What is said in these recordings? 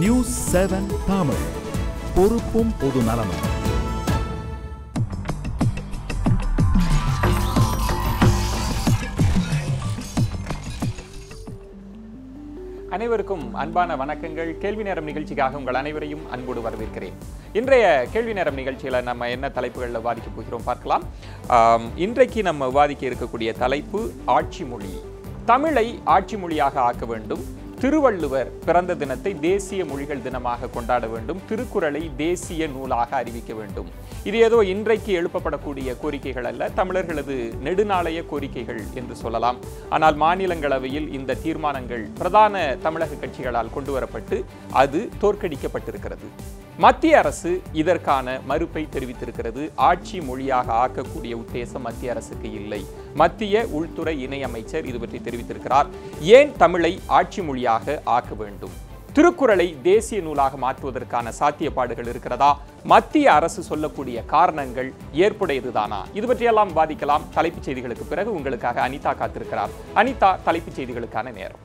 News 7 Tamil, பொறுப்பும் பொது நலமும். அனைவருக்கும் அன்பான வணக்கங்கள். கேள்வி நேரம் நிகழ்ச்சிக்காக உங்கள் அனைவரையும் அன்போடு வரவேற்கிறேன். இன்றைய கேள்வி நேரம் நிகழ்ச்சியில் நம்ம என்ன தலைப்புகளில் விவாதிக்க போகிறோம் பார்க்கலாம். இன்றைக்கு நம்ம விவாதிக்க இருக்கக்கூடிய தலைப்பு ஆட்சி மொழி. தமிழை ஆட்சி மொழியாக ஆக்க வேண்டும். திருவள்ளுவர் பிறந்த தினத்தை தேசிய மொழிகள் தினமாக கொண்டாட வேண்டும். திருக்குறளை தேசிய நூலாக அறிவிக்க வேண்டும். இது ஏதோ இன்றைக்கு எழுப்பப்படக்கூடிய கோரிக்கைகள் அல்ல, தமிழர்களது நெடுநாளைய கோரிக்கைகள் என்று சொல்லலாம். ஆனால் மாநிலங்களவையில் இந்த தீர்மானங்கள் பிரதான தமிழக கட்சிகளால் கொண்டு வரப்பட்டு அது தோற்கடிக்கப்பட்டிருக்கிறது. மத்திய அரசு இதற்கான மறுப்பை தெரிவித்திருக்கிறது. ஆட்சி மொழியாக ஆக்கக்கூடிய உத்தேசம் மத்திய அரசுக்கு இல்லை. மத்திய உள்துறை இணையமைச்சர் இது பற்றி தெரிவித்திருக்கிறார். ஏன் தமிழை ஆட்சி மொழியாக ஆக்க வேண்டும்? திருக்குறளை தேசிய நூலாக மாற்றுவதற்கான சாத்தியப்பாடுகள் இருக்கிறதா? மத்திய அரசு சொல்லக்கூடிய காரணங்கள் ஏற்புடையதுதானா? இது பற்றியெல்லாம் விவாதிக்கலாம். தலைப்புச் செய்திகளுக்கு பிறகு உங்களுக்காக அனிதா காத்திருக்கிறார். அனிதா, தலைப்புச் செய்திகளுக்கான நேரம்.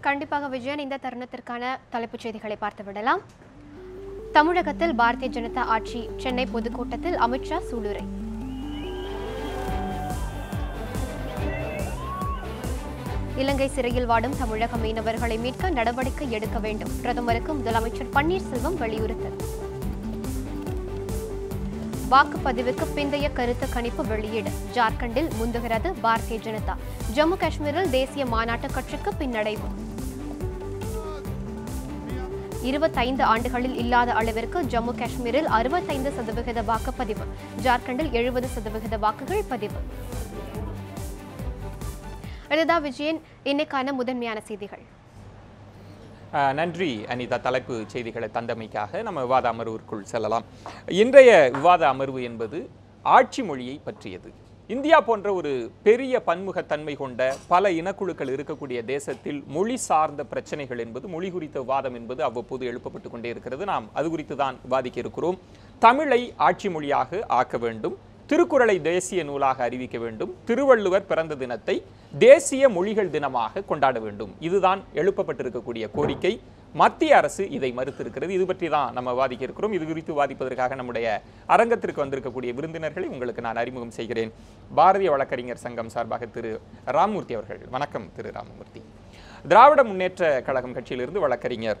கண்டிப்பாக விஜயன், இந்த தருணத்திற்கான தலைப்புச் செய்திகளை பார்த்து விடலாம். தமிழகத்தில் பாரதிய ஜனதா ஆட்சி. சென்னை பொதுக்கூட்டத்தில் அமித்ஷா சூளுரை. இலங்கை சிறையில் வாடும் தமிழக மீனவர்களை மீட்க நடவடிக்கை எடுக்க வேண்டும். பிரதமருக்கு முதலமைச்சர் பன்னீர்செல்வம் வலியுறுத்தல். வாக்குப்பதிவுக்கு பிந்தைய கருத்து கணிப்பு வெளியீடு. ஜார்க்கண்டில் முந்துகிறது பாரதிய ஜனதா. ஜம்மு காஷ்மீரில் தேசிய மாநாட்டு கட்சிக்கு பின்னடைவு. 25 ஆண்டுகளில் இல்லாத அளவிற்கு ஜம்மு காஷ்மீரில் 65% வாக்குப்பதிவு. ஜார்க்கண்டில் 70% வாக்குகள் பதிவு. இதுதான் விஜயன் இன்னைக்கான முதன்மையான செய்திகள். நன்றி அனிதா, தலைப்பு செய்திகளை தந்தமைக்காக. நம்ம விவாத அமர்விற்குள் செல்லலாம். இன்றைய விவாத அமர்வு என்பது ஆட்சி மொழியை பற்றியது. இந்தியா போன்ற ஒரு பெரிய பன்முகத்தன்மை கொண்ட பல இனக்குழுக்கள் இருக்கக்கூடிய தேசத்தில் மொழி சார்ந்த பிரச்சனைகள் என்பது, மொழி குறித்த விவாதம் என்பது அவ்வப்போது எழுப்பப்பட்டு கொண்டே இருக்கிறது. நாம் அது குறித்து தான் விவாதிக்க இருக்கிறோம். தமிழை ஆட்சி மொழியாக ஆக்க வேண்டும். திருக்குறளை தேசிய நூலாக அறிவிக்க வேண்டும். திருவள்ளுவர் பிறந்த தினத்தை தேசிய மொழிகள் தினமாக கொண்டாட வேண்டும். இதுதான் எழுப்பப்பட்டிருக்கக்கூடிய கோரிக்கை. மத்திய அரசு இதை மறுத்திருக்கிறது. இது பற்றி தான் நம்ம விவாதிக்க இருக்கிறோம். இது குறித்து விவாதிப்பதற்காக நம்முடைய அரங்கத்திற்கு வந்திருக்கக்கூடிய விருந்தினர்களை உங்களுக்கு நான் அறிமுகம் செய்கிறேன். பாரதிய வழக்கறிஞர் சங்கம் சார்பாக திரு ராமமூர்த்தி அவர்கள். வணக்கம் திரு ராமமூர்த்தி. திராவிட முன்னேற்ற கழகம் கட்சியிலிருந்து வழக்கறிஞர்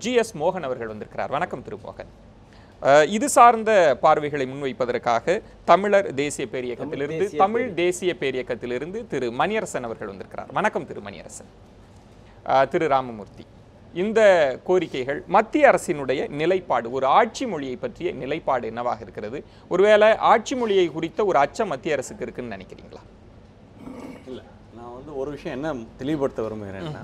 GS மோகன் அவர்கள் வந்திருக்கிறார். வணக்கம் திரு மோகன். இது சார்ந்த பார்வைகளை முன்வைப்பதற்காக தமிழர் தேசிய பேரியக்கத்திலிருந்து, தமிழ் தேசிய பேரியக்கத்திலிருந்து திரு மணியரசன் அவர்கள் வந்திருக்கிறார். வணக்கம் திரு மணியரசன். திரு ராமமூர்த்தி, இந்த கோரிக்கைகள், மத்திய அரசினுடைய நிலைப்பாடு, ஒரு ஆட்சி மொழியை பற்றிய நிலைப்பாடு என்னவாக இருக்கிறது? ஒருவேளை ஆட்சி மொழியை குறித்த ஒரு அச்சம் மத்திய அரசுக்கு இருக்குன்னு நினைக்கிறீங்களா? இல்லை, நான் ஒரு விஷயம் என்ன தெளிவுபடுத்த விரும்புகிறேன்னா,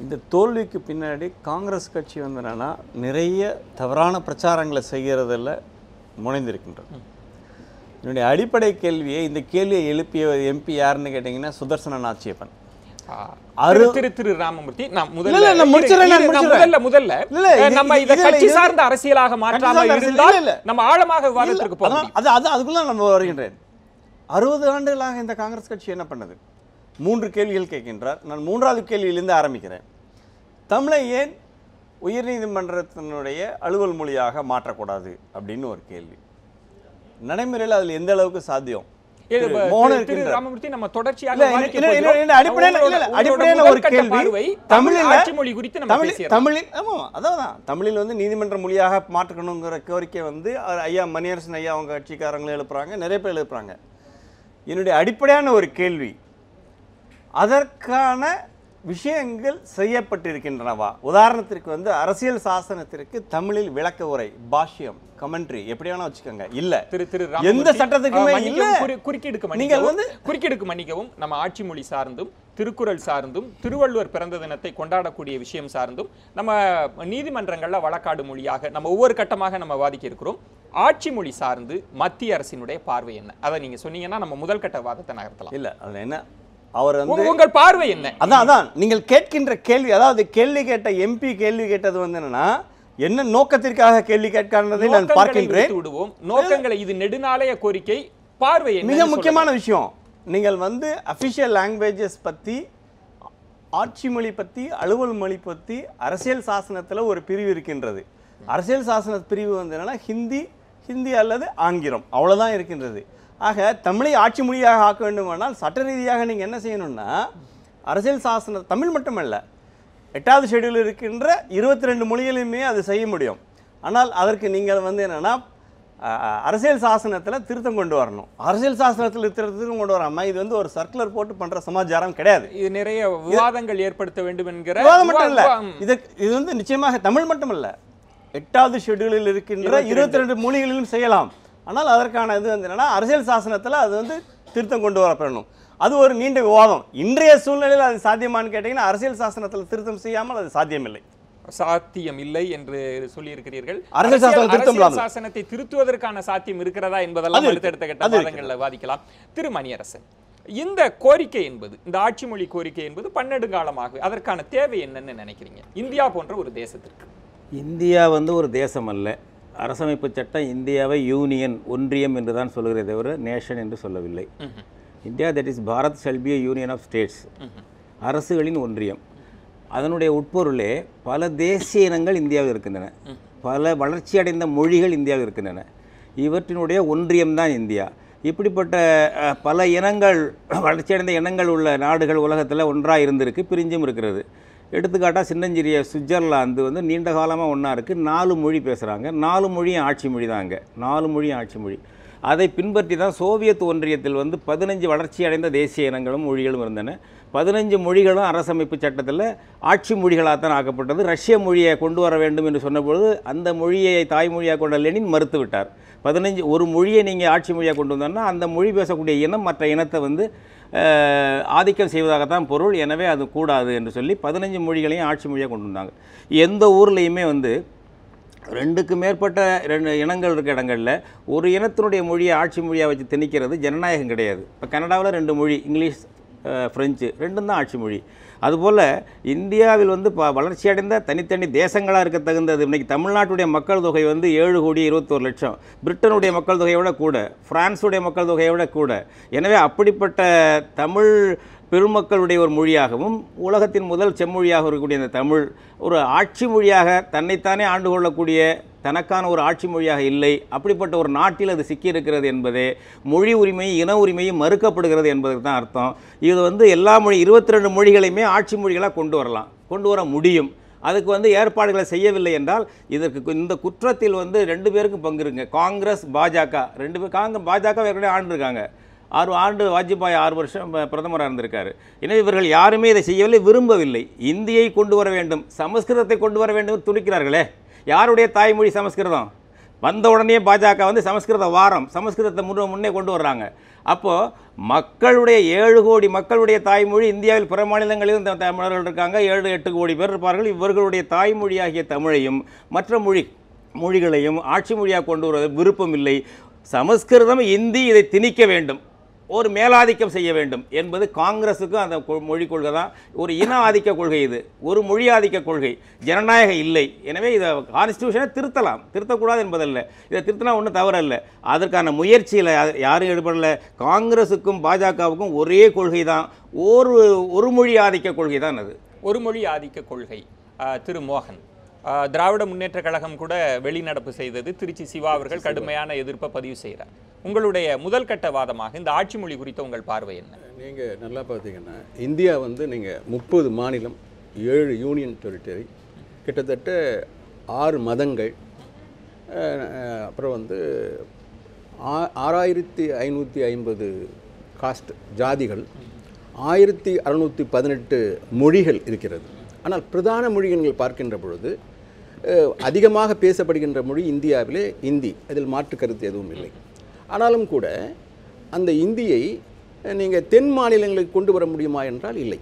இந்த தோல்விக்கு பின்னாடி காங்கிரஸ் கட்சி என்னன்னா நிறைய தவறான பிரச்சாரங்களை செய்கிறதில் முனைந்திருக்கின்றது. என்னுடைய அடிப்படை கேள்வியை, இந்த கேள்வியை எழுப்பிய MP யாருன்னு கேட்டிங்கன்னா சுதர்சன நாச்சியப்பன். திரு ராமமூர்த்தி, முதல்ல நம்ம இத கட்சி சார்ந்த அரசியலாக மாற்றாம இருந்தால் நம்ம ஆழமாக விவாதத்திற்கு போகலாம். அதுக்குள்ள நம்ம வருகின்றேன். 60 ஆண்டுகளாக இந்த காங்கிரஸ் கட்சி என்ன பண்ணது? 3 கேள்விகள் கேட்கின்றார். நான் 3வது கேள்வியிலிருந்து ஆரம்பிக்கிறேன். தமிழை ஏன் உயர்நீதிமன்றத்தினுடைய அலுவல் மொழியாக மாற்றக்கூடாது அப்படின்னு ஒரு கேள்வி. நடைமுறையில் அதில் எந்த அளவுக்கு சாத்தியம்? நம்ம தொடர்ச்சியாக தமிழில் நீதிமன்ற மொழியாக மாற்றணுங்கிற கோரிக்கை ஐயா மணியரசன் ஐயா அவங்க கட்சிக்காரங்களும் எழுப்புறாங்க, நிறைய பேர் எழுப்புறாங்க. என்னுடைய அடிப்படையான ஒரு கேள்வி, அதற்கான விஷயங்கள் செய்யப்பட்டிருக்கின்றனவா? உதாரணத்திற்கு அரசியல் சாசனத்திற்கு தமிழில் விளக்க உரை, பாஷ்யம், கமெண்ட்ரி எப்படி வேணா வச்சுக்கோங்க. இல்ல, எந்த சட்டத்துக்குமே இல்ல. குறுக்கீடுக்கு மன்னிக்கவும், நம்ம ஆட்சி மொழி சார்ந்தும் திருக்குறள் சார்ந்தும் திருவள்ளுவர் பிறந்த தினத்தை கொண்டாடக்கூடிய விஷயம் சார்ந்தும் நம்ம நீதிமன்றங்கள்ல வழக்காடு மொழியாக நம்ம ஒவ்வொரு கட்டமாக நம்ம வாதிக்க இருக்கிறோம். ஆட்சி மொழி சார்ந்து மத்திய அரசினுடைய பார்வை என்ன? அதை நீங்க சொன்னீங்கன்னா நம்ம முதல் கட்ட வாதத்தை நகர்த்தலாம். இல்ல, அதுல என்ன அவர் உங்கள் பார்வை என்ன? அதான் நீங்கள் கேட்கின்ற கேள்வி, அதாவது கேள்வி கேட்ட MP கேள்வி கேட்டது என்னன்னா, என்ன நோக்கத்திற்காக கேள்வி கேட்காததை நான் பார்க்கின்றேன். நோக்கங்களை, இது நெடுநாளைய கோரிக்கை, பார்வை மிக முக்கியமான விஷயம். நீங்கள் அஃபிஷியல் லாங்குவேஜஸ் பற்றி ஆட்சி மொழி பற்றி அலுவல் மொழி பற்றி அரசியல் சாசனத்தில் ஒரு பிரிவு இருக்கின்றது. அரசியல் சாசன பிரிவு வந்து என்னன்னா ஹிந்தி அல்லது ஆங்கிலம் அவ்வளோதான் இருக்கின்றது. ஆக தமிழை ஆட்சி மொழியாக ஆக்க வேண்டுமானால் சட்ட ரீதியாக நீங்கள் என்ன செய்யணும்னா அரசியல் சாசன தமிழ் மட்டுமல்ல 8வது ஷெட்யூல் இருக்கின்ற 22 மொழிகளிலுமே அது செய்ய முடியும். ஆனால் அதற்கு நீங்கள் வந்து என்னென்னா அரசியல் சாசனத்தில் திருத்தம் கொண்டு வரணும். அரசியல் சாசனத்தில் திருத்தம் கொண்டு வராமல் இது வந்து ஒரு சர்க்குலர் போட்டு பண்ணுற சமாச்சாரம் கிடையாது. இது நிறைய விவாதங்கள் ஏற்படுத்த வேண்டும் என்கிற விவாதம் மட்டும் இல்லை, இது வந்து நிச்சயமாக தமிழ் மட்டுமல்ல 8வது ஷெட்யூலில் இருக்கின்ற 22 மொழிகளிலும் செய்யலாம். ஆனால் அதற்கான இது வந்து என்னென்னா அரசியல் சாசனத்தில் அது வந்து திருத்தம் கொண்டு வரப்படணும். அது ஒரு நீண்ட விவாதம். இன்றைய சூழ்நிலையில் அது சாத்தியமானு கேட்டிங்கன்னா அரசியல் சாசனத்தில் திருத்தம் செய்யாமல் அது சாத்தியமில்லை என்று சொல்லியிருக்கிறீர்கள். அரசியல் சாசனத்தை திருத்துவதற்கான சாத்தியம் இருக்கிறதா என்பதெல்லாம் அடுத்தடுத்த கட்ட வாதங்களில் வாதிக்கலாம். திரு மணியரசன், இந்த கோரிக்கை என்பது, இந்த ஆட்சி மொழி கோரிக்கை என்பது பன்னெடுங்காலமாக அதற்கான தேவை என்னன்னு நினைக்கிறீங்க இந்தியா போன்ற ஒரு தேசத்திற்கு? இந்தியா வந்து ஒரு தேசம் அல்ல. அரசமைப்பு சட்டம் இந்தியாவை யூனியன், ஒன்றியம் என்று தான் சொல்கிறதே தவிர நேஷன் என்று சொல்லவில்லை. India that is Bharat shall be union of states, அரசுகளின் ஒன்றியம். அதனுடைய உட்பொருளே பல தேசிய இனங்கள் இந்தியாவில் இருக்கின்றன, பல வளர்ச்சியடைந்த மொழிகள் இந்தியாவில் இருக்கின்றன. இவற்றினுடைய ஒன்றியம்தான் இந்தியா. இப்படிப்பட்ட பல இனங்கள், வளர்ச்சியடைந்த இனங்கள் உள்ள நாடுகள் உலகத்தில் ஒன்றாக இருந்திருக்கு, பிரிஞ்சும் இருக்கிறது. எடுத்துக்காட்டாக சின்னஞ்சிறிய சுவிட்சர்லாந்து வந்து நீண்ட காலமாக ஒன்றா இருக்குது. 4 மொழி பேசுகிறாங்க, 4 மொழியும் ஆட்சி மொழி தான். அங்கே 4 மொழியும் ஆட்சி மொழி. அதை பின்பற்றி தான் சோவியத் ஒன்றியத்தில் வந்து 15 வளர்ச்சி அடைந்த தேசிய இனங்களும் மொழிகளும் இருந்தன. 15 மொழிகளும் அரசமைப்பு சட்டத்தில் ஆட்சி மொழிகளாக தான் ஆக்கப்பட்டது. ரஷ்ய மொழியை கொண்டு வர வேண்டும் என்று சொன்னபொழுது அந்த மொழியை தாய்மொழியாக கொண்ட லெனின் மறுத்து விட்டார். 15 ஒரு மொழியை நீங்கள் ஆட்சி மொழியாக கொண்டு வந்தோன்னா அந்த மொழி பேசக்கூடிய இனம் மற்ற இனத்தை வந்து ஆதிக்கம் செய்வதாகத்தான் பொருள், எனவே அது கூடாது என்று சொல்லி 15 மொழிகளையும் ஆட்சி மொழியாக கொண்டு வந்தாங்க. எந்த ஊர்லேயுமே வந்து 2க்கு மேற்பட்ட 2 இனங்கள் இருக்க இடங்களில் ஒரு இனத்தினுடைய மொழியை ஆட்சி மொழியாக வச்சு திணிக்கிறது ஜனநாயகம் கிடையாது. இப்போ கனடாவில் 2 மொழி, இங்கிலீஷ், ஃப்ரெஞ்சு, 2ம் தான் ஆட்சி மொழி. அதுபோல் இந்தியாவில் வந்து வளர்ச்சியடைந்த தனித்தனி தேசங்களாக இருக்க தகுந்தது. இன்றைக்கி தமிழ்நாட்டுடைய மக்கள் தொகை வந்து 7,21,00,000, பிரிட்டனுடைய மக்கள் தொகையை விட கூட, பிரான்ஸுடைய மக்கள் தொகையை விட கூட. எனவே அப்படிப்பட்ட தமிழ் பெருமக்களுடைய ஒரு மொழியாகவும் உலகத்தின் முதல் செம்மொழியாக இருக்கக்கூடிய இந்த தமிழ் ஒரு ஆட்சி மொழியாக தன்னைத்தானே ஆண்டு கொள்ளக்கூடிய தனக்கான ஒரு ஆட்சி மொழியாக இல்லை. அப்படிப்பட்ட ஒரு நாட்டில் அது சிக்கியிருக்கிறது என்பதே மொழி உரிமையும் இன உரிமையும் மறுக்கப்படுகிறது என்பதற்கு தான் அர்த்தம். இது வந்து எல்லா மொழி 22 மொழிகளையுமே ஆட்சி மொழிகளாக கொண்டு வர முடியும். அதுக்கு வந்து ஏற்பாடுகளை செய்யவில்லை என்றால் இதற்கு இந்த குற்றத்தில் வந்து 2 பேருக்கும் பங்கு இருக்குங்க. காங்கிரஸ், பாஜக 2 பேர். பாஜக ஏற்கனவே ஆண்டிருக்காங்க. 6 ஆண்டு வாஜ்பாய் 6 வருஷம் பிரதமராக இருந்திருக்காரு. எனவே இவர்கள் யாருமே இதை செய்யவில்லை, விரும்பவில்லை. இந்தியை கொண்டு வர வேண்டும், சமஸ்கிருதத்தை கொண்டு வர வேண்டும் துடிக்கிறார்களே. யாருடைய தாய்மொழி சமஸ்கிருதம்? வந்த உடனே பாஜக வந்து சமஸ்கிருத வாரம், சமஸ்கிருதத்தை முன்னே கொண்டு வர்றாங்க. அப்போது மக்களுடைய 7 கோடி மக்களுடைய தாய்மொழி இந்தியாவில் பிற மாநிலங்களிலும் தமிழர்கள் இருக்காங்க, 7-8 கோடி பேர் இருப்பார்கள். இவர்களுடைய தாய்மொழியாகிய தமிழையும் மற்ற மொழிகளையும் ஆட்சி மொழியாக கொண்டு வருவது விருப்பம் இல்லை. சமஸ்கிருதம், இந்தி இதை திணிக்க வேண்டும், ஒரு மேலாதிக்கம் செய்ய வேண்டும் என்பது காங்கிரஸுக்கும் அந்த மொழி கொள்கை தான். ஒரு இன ஆதிக்க கொள்கை, இது ஒரு மொழி ஆதிக்க கொள்கை, ஜனநாயகம் இல்லை. எனவே இதை கான்ஸ்டியூஷனை திருத்தக்கூடாது என்பதல்ல, இதை திருத்தினா ஒன்றும் தவறல்ல. அதற்கான முயற்சியில் யாரும் ஈடுபடலை. காங்கிரஸுக்கும் பாஜகவுக்கும் ஒரே கொள்கை தான், ஒரு மொழி ஆதிக்க கொள்கை தான் அது. ஒரு மொழி ஆதிக்க கொள்கை. திரு மோகன், திராவிட முன்னேற்ற கழகம் கூட வெளிநடப்பு செய்தது. திருச்சி சிவா அவர்கள் கடுமையான எதிர்ப்பை பதிவு செய்கிறார். உங்களுடைய முதல் கட்ட வாதமாக இந்த ஆட்சி மொழி குறித்த உங்கள் பார்வை என்ன? நீங்கள் நல்லா பார்த்தீங்கன்னா இந்தியா வந்து நீங்கள் 30 மாநிலம், 7 யூனியன் டெரிட்டரி, கிட்டத்தட்ட 6 மதங்கள், அப்புறம் வந்து 6550 காஸ்ட் ஜாதிகள், 1618 மொழிகள் இருக்கிறது. ஆனால் பிரதான மொழிகள் பார்க்கின்ற பொழுது அதிகமாக பேசப்படுகின்ற மொழி இந்தியாவிலே இந்தி, அதில் மாற்று கருத்து எதுவும் இல்லை. ஆனாலும் கூட அந்த இந்தியை நீங்கள் தென் மாநிலங்களுக்கு கொண்டு வர முடியுமா என்றால் இல்லை.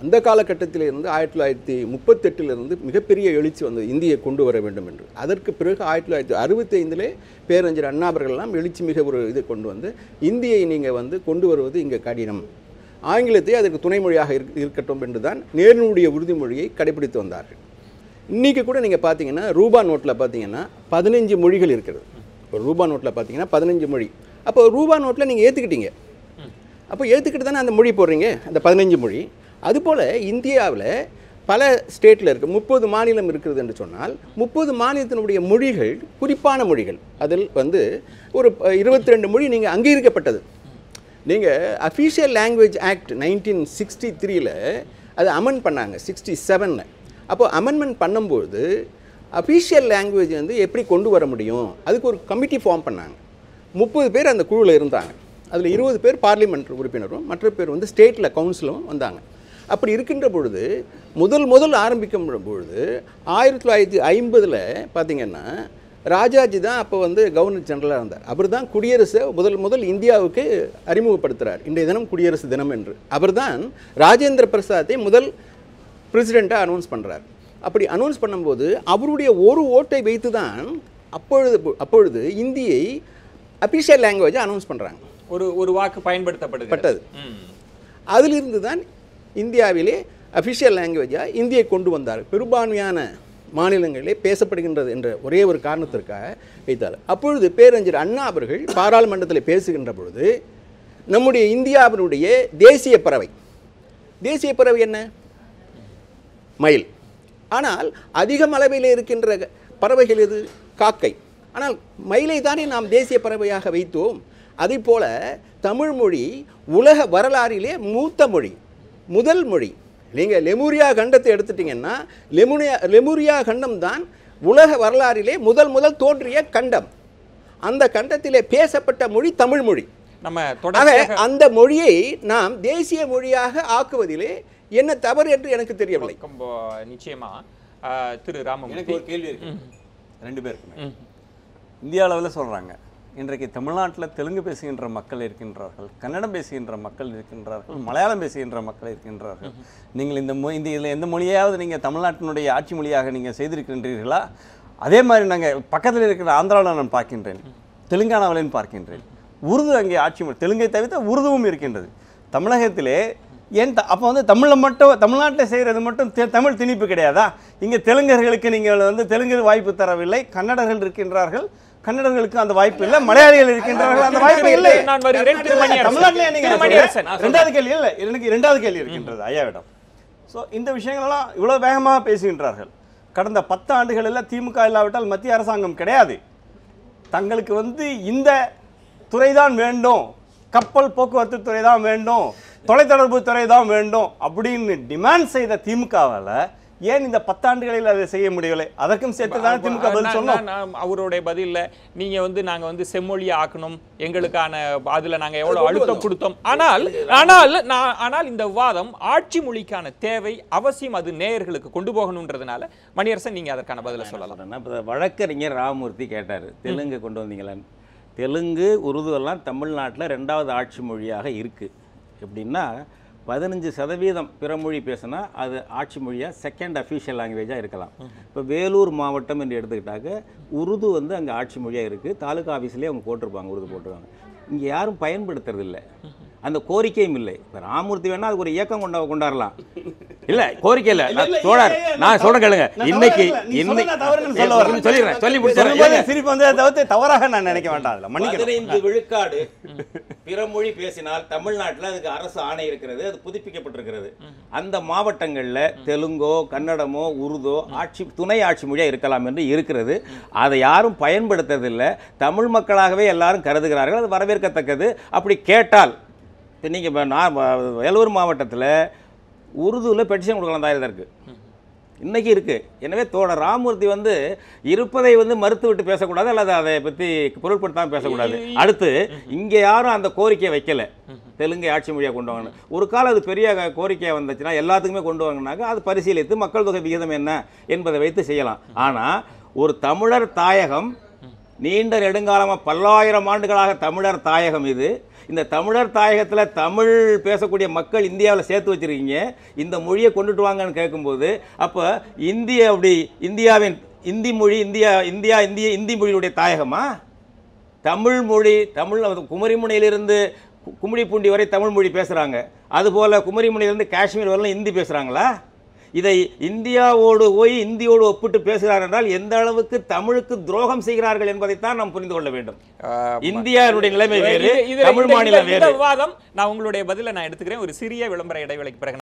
அந்த காலகட்டத்திலிருந்து 1938 மிகப்பெரிய எழுச்சி வந்தது, இந்தியை கொண்டு வர வேண்டும் என்று. அதற்கு பிறகு 1965 பேரறிஞர் அண்ணா அவர்கள்லாம் எழுச்சி மிக ஒரு இதை கொண்டு வந்து இந்தியை நீங்கள் வந்து கொண்டு வருவது இங்கே கடினம், ஆங்கிலத்தை அதற்கு துணை மொழியாக இருக்கட்டும் என்று தான் நேருடைய உறுதிமொழியை கடைபிடித்து வந்தார்கள். இன்றைக்கி கூட நீங்கள் பார்த்தீங்கன்னா ரூபா நோட்டில் பார்த்தீங்கன்னா 15 மொழிகள் இருக்கிறது. இப்போ ரூபா நோட்டில் பார்த்தீங்கன்னா 15 மொழி. அப்போ ரூபா நோட்டில் நீங்கள் ஏற்றுக்கிட்டீங்க, அப்போ ஏற்றுக்கிட்டு தானே அந்த மொழி போடுறீங்க, அந்த 15 மொழி. அதுபோல் இந்தியாவில் பல ஸ்டேட்டில் இருக்குது, 30 மாநிலம் இருக்கிறது என்று சொன்னால் 30 மாநிலத்தினுடைய மொழிகள் குறிப்பான மொழிகள். அதில் வந்து ஒரு 22 மொழி நீங்கள் அங்கீகரிக்கப்பட்டது. நீங்கள் அஃபீஷியல் லாங்குவேஜ் ஆக்ட் 1963 அது அமெண்ட் பண்ணாங்க 67. அப்போது அமெண்ட்மெண்ட் பண்ணும்போது அஃபீஷியல் லாங்குவேஜ் வந்து எப்படி கொண்டு வர முடியும், அதுக்கு ஒரு கமிட்டி ஃபார்ம் பண்ணாங்க. 30 பேர் அந்த குழுவில் இருந்தாங்க. அதில் 20 பேர் பார்லிமெண்ட் உறுப்பினரும் மற்ற பேர் வந்து ஸ்டேட்டில் கவுன்சிலும் வந்தாங்க. அப்படி இருக்கின்ற பொழுது முதல் ஆரம்பிக்கும் பொழுது 1950 பார்த்திங்கன்னா ராஜாஜி தான் அப்போ வந்து கவர்னர் ஜெனரலாக இருந்தார். அவர் தான் குடியரசை முதல் இந்தியாவுக்கு அறிமுகப்படுத்துகிறார். இன்றைய தினம் குடியரசு தினம் என்று. அவர் தான் ராஜேந்திர பிரசாத்தை முதல் பிரசிடெண்ட்டாக அனௌன்ஸ் பண்ணுறார். அப்படி அனௌன்ஸ் பண்ணும்போது அவருடைய ஒரு ஓட்டை வைத்து தான் அப்பொழுது இந்தியை அஃபிஷியல் லாங்குவேஜை அனௌன்ஸ் பண்ணுறாங்க. ஒரு வாக்கு பயன்படுத்தப்பட்டது. அதிலிருந்து தான் இந்தியாவிலே அஃபிஷியல் லாங்குவேஜாக இந்தியை கொண்டு வந்தார். பெரும்பான்மையான மாநிலங்களிலே பேசப்படுகின்றது என்ற ஒரே ஒரு காரணத்திற்காக வைத்தார். அப்பொழுது பேரறிஞர் அண்ணா அவர்கள் பாராளுமன்றத்தில் பேசுகின்ற பொழுது நம்முடைய இந்தியாவினுடைய தேசிய பறவை என்ன? மயில். ஆனால் அதிகம் அளவில் இருக்கின்ற பறவைகள் எது? காக்கை. ஆனால் மயிலை தானே நாம் தேசிய பறவையாக வைத்தோம். அதே போல தமிழ் மொழி உலக வரலாறிலே மூத்த மொழி, முதல் மொழி. நீங்கள் லெமூரியா கண்டத்தை எடுத்துட்டிங்கன்னா லெமூரியா கண்டம் தான் உலக வரலாறிலே முதல் தோன்றிய கண்டம். அந்த கண்டத்திலே பேசப்பட்ட மொழி தமிழ் மொழி. அந்த மொழியை நாம் தேசிய மொழியாக ஆக்குவதிலே என்ன தவறு என்று எனக்கு தெரியவில்லை. நிச்சயமா திரு ராமமூர்த்தி, எனக்கு ஒரு கேள்வி இருக்கு. 2 பேருக்குமே இந்திய அளவில் சொல்கிறாங்க, இன்றைக்கு தமிழ்நாட்டில் தெலுங்கு பேசுகின்ற மக்கள் இருக்கின்றார்கள், கன்னடம் பேசுகின்ற மக்கள் இருக்கின்றார்கள், மலையாளம் பேசுகின்ற மக்கள் இருக்கின்றார்கள். நீங்கள் இதில் எந்த மொழியாவது நீங்கள் தமிழ்நாட்டினுடைய ஆட்சி மொழியாக நீங்கள் செய்திருக்கின்றீர்களா? அதே மாதிரி நாங்கள் பக்கத்தில் இருக்கிற ஆந்திராவில் நான் பார்க்கின்றேன், தெலுங்கானாவிலையும் பார்க்கின்றேன். உருது அங்கே ஆட்சி மொழி, தெலுங்கை தவிர்த்து உருதுவும் இருக்கின்றது. தமிழகத்திலே ஏன் அப்போ வந்து தமிழ்நாட்டில் செய்கிறது மட்டும் தமிழ் திணிப்பு கிடையாதா? இங்கே தெலுங்கர்களுக்கு நீங்கள் வந்து தெலுங்கு வாய்ப்பு தரவில்லை, கன்னடர்கள் இருக்கின்றார்கள், கன்னடர்களுக்கு அந்த வாய்ப்பு இல்லை, மலையாளிகள் இருக்கின்றார்கள், அந்த வாய்ப்பு இல்லை. ரெண்டாவது கேள்வி இல்லை, எனக்கு 2வது கேள்வி இருக்கின்றது ஐயாவிடம். ஸோ இந்த விஷயங்கள்லாம் இவ்வளோ வேகமாக பேசுகின்றார்கள். கடந்த 10 ஆண்டுகளில் திமுக இல்லாவிட்டால் மத்திய அரசாங்கம் கிடையாது. தங்களுக்கு வந்து இந்த துறைதான் வேண்டும், கப்பல் போக்குவரத்து துறை தான் வேண்டும், தொலைத்தொடர்பு துறை தான் வேண்டும் அப்படின்னு டிமாண்ட் செய்த திமுகவால் ஏன் இந்த 10 ஆண்டுகளில் அதை செய்ய முடியவில்லை? அதற்கும் சேர்த்து தான் திமுக பதில் சொன்னோம். அவருடைய பதில்ல நீங்க வந்து நாங்க வந்து செம்மொழியை ஆக்கணும், எங்களுக்கான அதுல நாங்க எவ்வளவு அழுத்தம் கொடுத்தோம். ஆனால் இந்த விவாதம் ஆட்சி மொழிக்கான தேவை அவசியம், அது நேயர்களுக்கு கொண்டு போகணும்ன்றதுனால மணியரசன் நீங்க அதற்கான பதில சொல்லலாம். வழக்கறிஞர் ராமமூர்த்தி கேட்டாரு, தெலுங்கு கொண்டு வந்தீங்களான்னு. தெலுங்கு உருது எல்லாம் தமிழ்நாட்டில் 2வது ஆட்சி மொழியாக இருக்குது. எப்படின்னா 15% பிறமொழி பேசினா அது ஆட்சி மொழியாக செகண்ட் அஃபீஷியல் லாங்குவேஜாக இருக்கலாம். இப்போ வேலூர் மாவட்டம் என்று எடுத்துக்கிட்டாக்க உருது வந்து அங்கே ஆட்சி மொழியாக இருக்குது. தாலுகா ஆஃபீஸ்லேயே அவங்க போட்டிருப்பாங்க, உருது போட்டிருக்காங்க. இங்கே யாரும் பயன்படுத்துறதில்லை, அந்த கோரிக்கையும் இல்லை. இப்போ ராமமூர்த்தி வேணா அது ஒரு இயக்கம் கொண்டாடலாம். இல்லை கோரிக்கை இல்லை, தோழர் நான் சொல்ல கேளுங்க. இன்னைக்கு சிரிப்பு வந்து தவிர்த்து தவறாக நான் நினைக்க வேண்டாம். 15 விழுக்காடு பிறமொழி பேசினால் தமிழ்நாட்டில் அதுக்கு அரசு ஆணை இருக்கிறது, அது புதுப்பிக்கப்பட்டிருக்கிறது. அந்த மாவட்டங்களில் தெலுங்கோ கன்னடமோ உருதோ துணை ஆட்சி மொழியாக இருக்கலாம் என்று இருக்கிறது. அதை யாரும் பயன்படுத்துறதில்லை. தமிழ் மக்களாகவே எல்லாரும் கருதுகிறார்கள், அது வரவேற்கத்தக்கது. அப்படி கேட்டால் இப்போ நீங்கள் வேலூர் மாவட்டத்தில் உருதுவில் பெட்டிஷன் கொடுக்கலாம், தான் இருக்குது, இன்றைக்கி இருக்குது. எனவே தோழர் ராமமூர்த்தி வந்து இருப்பதை வந்து மறுத்து விட்டு பேசக்கூடாது, அல்லது அதை பற்றி பொருட்படுத்தாமல் பேசக்கூடாது. அடுத்து இங்கே யாரும் அந்த கோரிக்கையை வைக்கலை, தெலுங்கை ஆட்சி மொழியாக கொண்டு வாங்கணும். ஒரு காலம் அது பெரிய கோரிக்கையாக வந்துச்சுன்னா எல்லாத்துக்குமே கொண்டு வாங்கினாக்க அது பரிசீலித்து மக்கள் தொகை விகிதம் என்ன என்பதை வைத்து செய்யலாம். ஆனால் ஒரு தமிழர் தாயகம், நீண்ட நெடுங்காலமாக 1000 ஆண்டுகளாக தமிழர் தாயகம் இது. இந்த தமிழர் தாயகத்தில் தமிழ் பேசக்கூடிய மக்கள் இந்தியாவில் சேர்த்து வச்சுருக்கீங்க, இந்த மொழியை கொண்டுட்டு வாங்கன்னு கேட்கும்போது அப்போ இந்தியாவின் இந்தி மொழி இந்தி மொழியுடைய தாயகமா? தமிழ் மொழி, குமரிமுனையிலிருந்து கும்மிடிப்பூண்டி வரை தமிழ் மொழி பேசுகிறாங்க, அதுபோல் குமரிமுனையிலிருந்து காஷ்மீர் வரலாம் இந்தி பேசுகிறாங்களா? இதை இந்தியாவோடு போய் இந்தியோடு ஒப்பிட்டு பேசுகிறார் என்றால் எந்த அளவுக்கு தமிழுக்கு துரோகம் செய்கிறார்கள் என்பதைத்தான் நாம் புரிந்து கொள்ள வேண்டும். இந்தியாவுடைய நிலைமை வேறு, தமிழ் மாநிலம் வேறு. விவாதம் நான் உங்களுடைய பதிலை நான் எடுத்துக்கிறேன். ஒரு சிறிய விளம்பர இடைவேளைக்கு பிறகு